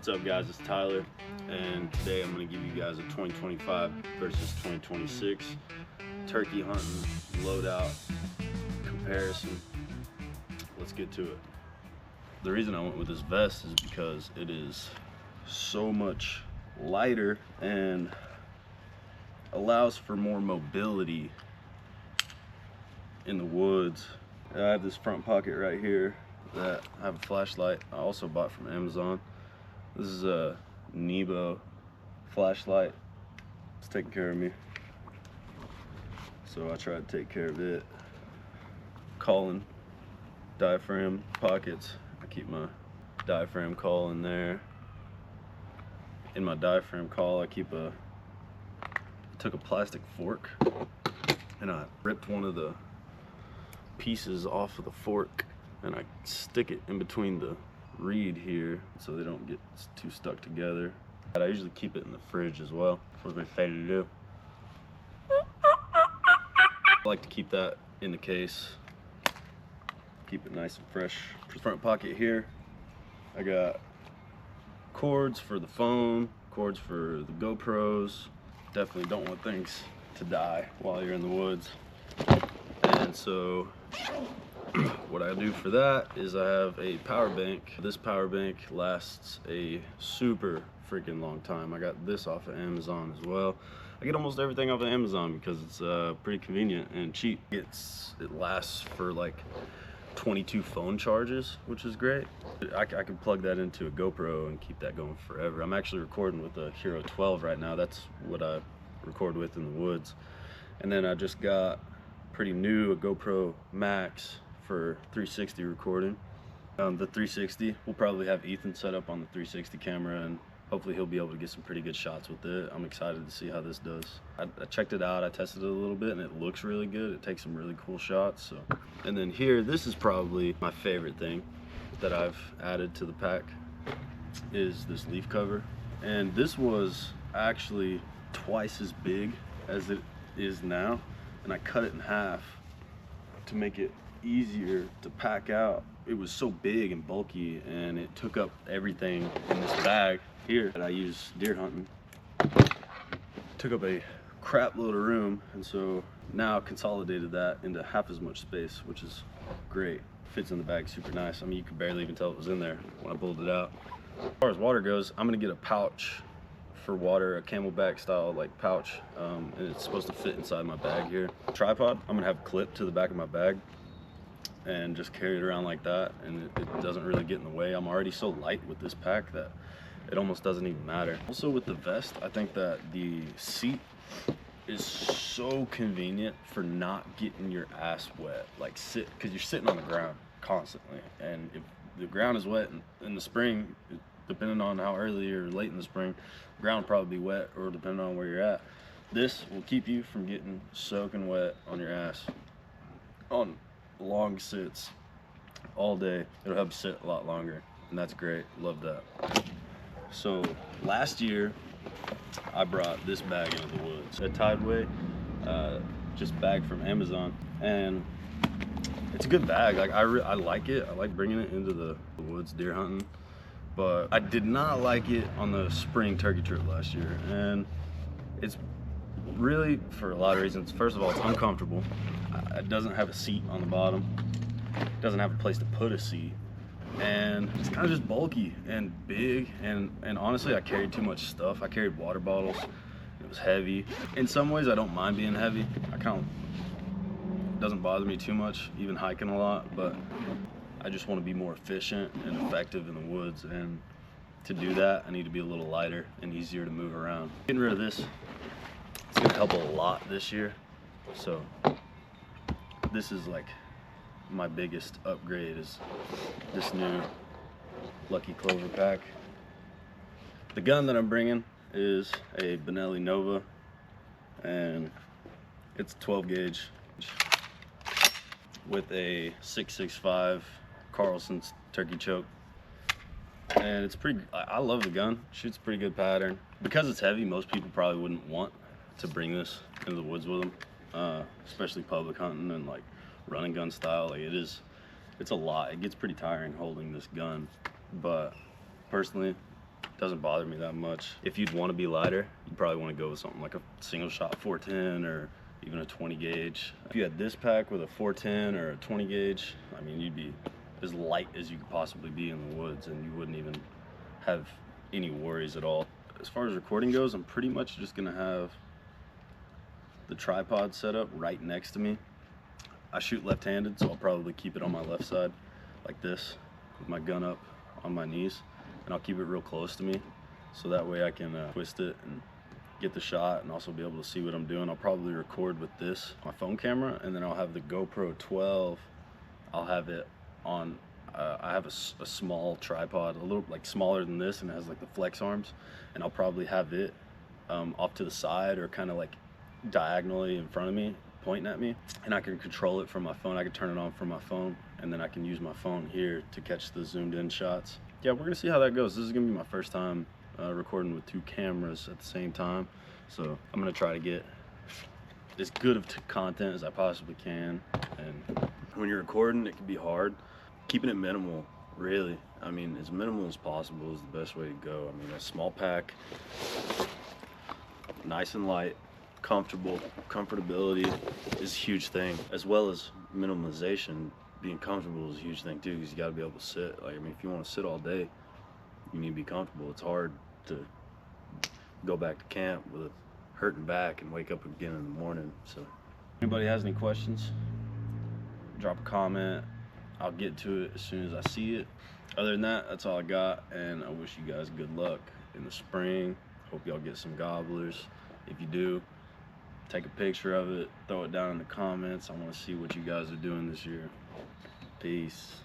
What's up guys, it's Tyler, and today I'm going to give you guys a 2025 versus 2026 turkey hunting loadout comparison. Let's get to it. The reason I went with this vest is because it is so much lighter and allows for more mobility in the woods. I have this front pocket right here that I have a flashlight I also bought from Amazon. This is a Nebo flashlight. It's taking care of me, so I try to take care of it. Calling diaphragm pockets. I keep my diaphragm call in there. In my diaphragm call, I took a plastic fork and I ripped one of the pieces off of the fork and I stick it in between the reed here so they don't get too stuck together. I usually keep it in the fridge as well. That's what they say to do. I like to keep that in the case. Keep it nice and fresh. Front pocket here, I got cords for the phone, cords for the GoPros. Definitely don't want things to die while you're in the woods. And so what I do for that is I have a power bank. This power bank lasts a super freaking long time. I got this off of Amazon as well. I get almost everything off of Amazon because it's pretty convenient and cheap. It lasts for like 22 phone charges, which is great. I can plug that into a GoPro and keep that going forever. I'm actually recording with a Hero 12 right now. That's what I record with in the woods. And then I just got pretty new a GoPro Max for 360 recording. The 360, we'll probably have Ethan set up on the 360 camera and hopefully he'll be able to get some pretty good shots with it. I'm excited to see how this does. I checked it out, I tested it a little bit and it looks really good. It takes some really cool shots. So, and then here, this is probably my favorite thing that I've added to the pack is this leaf cover. And this was actually twice as big as it is now. And I cut it in half to make it easier to pack out. It was so big and bulky and it took up everything in this bag here that I use deer hunting. Took up a crap load of room, and so now consolidated that into half as much space, which is great. Fits in the bag super nice. I mean, you could barely even tell it was in there when I pulled it out. As far as water goes, I'm gonna get a pouch for water, a camelback style like pouch, and it's supposed to fit inside my bag here. Tripod, I'm gonna have a clip to the back of my bag and just carry it around like that, and it doesn't really get in the way. I'm already so light with this pack that it almost doesn't even matter. Also with the vest, I think that the seat is so convenient for not getting your ass wet. Like because you're sitting on the ground constantly, and if the ground is wet in the spring, depending on how early or late in the spring, the ground will probably be wet, or depending on where you're at. This will keep you from getting soaking wet on your ass on long sits all day. It'll help you sit a lot longer, and that's great. Love that. So last year I brought this bag into the woods, a Tideway, just bag from Amazon, and it's a good bag. Like I like it. I like bringing it into the woods deer hunting. But I did not like it on the spring turkey trip last year, and it's really for a lot of reasons. First of all, it's uncomfortable. It doesn't have a seat on the bottom. It doesn't have a place to put a seat, and it's kind of just bulky and big. And honestly, I carried too much stuff. I carried water bottles. It was heavy. In some ways, I don't mind being heavy. It doesn't bother me too much, even hiking a lot, but I just want to be more efficient and effective in the woods, and to do that I need to be a little lighter and easier to move around. Getting rid of this, it's going to help a lot this year. So this is like my biggest upgrade, is this new Lucky Clover pack. The gun that I'm bringing is a Benelli Nova, and it's 12 gauge with a 6.65 Carlson's turkey choke, and it's pretty. I love the gun. Shoots pretty good pattern. Because it's heavy, most people probably wouldn't want to bring this into the woods with them, especially public hunting and like running gun style. Like it's a lot. It gets pretty tiring holding this gun, but personally doesn't bother me that much. If you'd want to be lighter, you'd probably want to go with something like a single shot 410 or even a 20 gauge. If you had this pack with a 410 or a 20 gauge, I mean, you'd be as light as you could possibly be in the woods, and you wouldn't even have any worries at all. As far as recording goes, I'm pretty much just gonna have the tripod set up right next to me. I shoot left-handed, so I'll probably keep it on my left side like this with my gun up on my knees, and I'll keep it real close to me so that way I can twist it and get the shot and also be able to see what I'm doing. I'll probably record with this, my phone camera, and then I'll have the GoPro 12. I'll have it on, I have a small tripod, a little like smaller than this, and it has like the flex arms, and I'll probably have it off to the side or kind of like diagonally in front of me, pointing at me, and I can control it from my phone. I can turn it on from my phone, and then I can use my phone here to catch the zoomed in shots. Yeah, we're gonna see how that goes. This is gonna be my first time recording with 2 cameras at the same time, so I'm gonna try to get as good of content as I possibly can. And when you're recording, it can be hard. Keeping it minimal, really. I mean, as minimal as possible is the best way to go. I mean, a small pack, nice and light, comfortable. Comfortability is a huge thing, as well as minimalization. Being comfortable is a huge thing too, because you got to be able to sit. Like, I mean, if you want to sit all day, you need to be comfortable. It's hard to go back to camp with a hurting back and wake up again in the morning. So, anybody has any questions, drop a comment. I'll get to it as soon as I see it. Other than that, that's all I got, and I wish you guys good luck in the spring. Hope y'all get some gobblers. If you do, take a picture of it, throw it down in the comments. I want to see what you guys are doing this year. Peace.